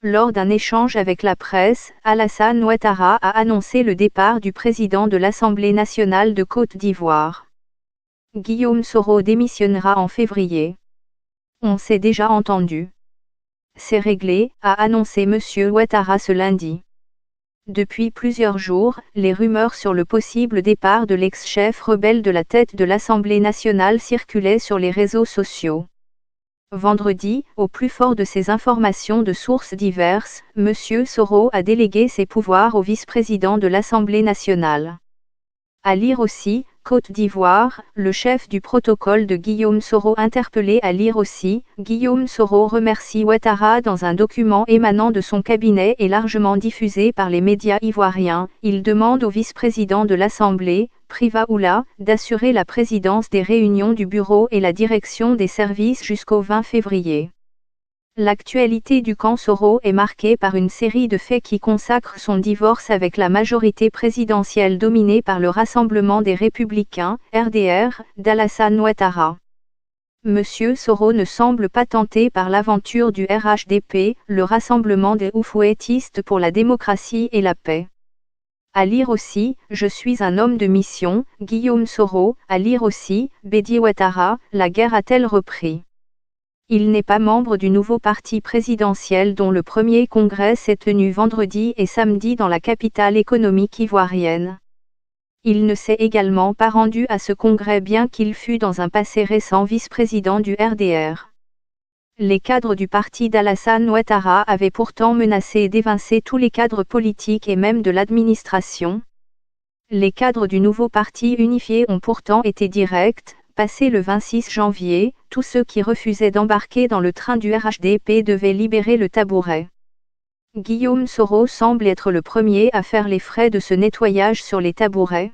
Lors d'un échange avec la presse, Alassane Ouattara a annoncé le départ du président de l'Assemblée nationale de Côte d'Ivoire. Guillaume Soro démissionnera en février. On s'est déjà entendu. C'est réglé, a annoncé M. Ouattara ce lundi. Depuis plusieurs jours, les rumeurs sur le possible départ de l'ex-chef rebelle de la tête de l'Assemblée nationale circulaient sur les réseaux sociaux. Vendredi, au plus fort de ces informations de sources diverses, M. Soro a délégué ses pouvoirs au vice-président de l'Assemblée nationale. À lire aussi, Côte d'Ivoire, le chef du protocole de Guillaume Soro interpellé. À lire aussi, Guillaume Soro remercie Ouattara dans un document émanant de son cabinet et largement diffusé par les médias ivoiriens. Il demande au vice-président de l'Assemblée, Priva Oula, d'assurer la présidence des réunions du bureau et la direction des services jusqu'au 20 février. L'actualité du camp Soro est marquée par une série de faits qui consacrent son divorce avec la majorité présidentielle dominée par le Rassemblement des Républicains, RDR, d'Alassane Ouattara. Monsieur Soro ne semble pas tenté par l'aventure du RHDP, le Rassemblement des Oufouettistes pour la démocratie et la paix. À lire aussi, Je suis un homme de mission, Guillaume Soro. À lire aussi, Bédi Ouattara, la guerre a-t-elle repris? Il n'est pas membre du nouveau parti présidentiel dont le premier congrès s'est tenu vendredi et samedi dans la capitale économique ivoirienne. Il ne s'est également pas rendu à ce congrès bien qu'il fût dans un passé récent vice-président du RDR. Les cadres du parti d'Alassane Ouattara avaient pourtant menacé d'évincer tous les cadres politiques et même de l'administration. Les cadres du nouveau parti unifié ont pourtant été directs. Passé le 26 janvier, tous ceux qui refusaient d'embarquer dans le train du RHDP devaient libérer le tabouret. Guillaume Soro semble être le premier à faire les frais de ce nettoyage sur les tabourets.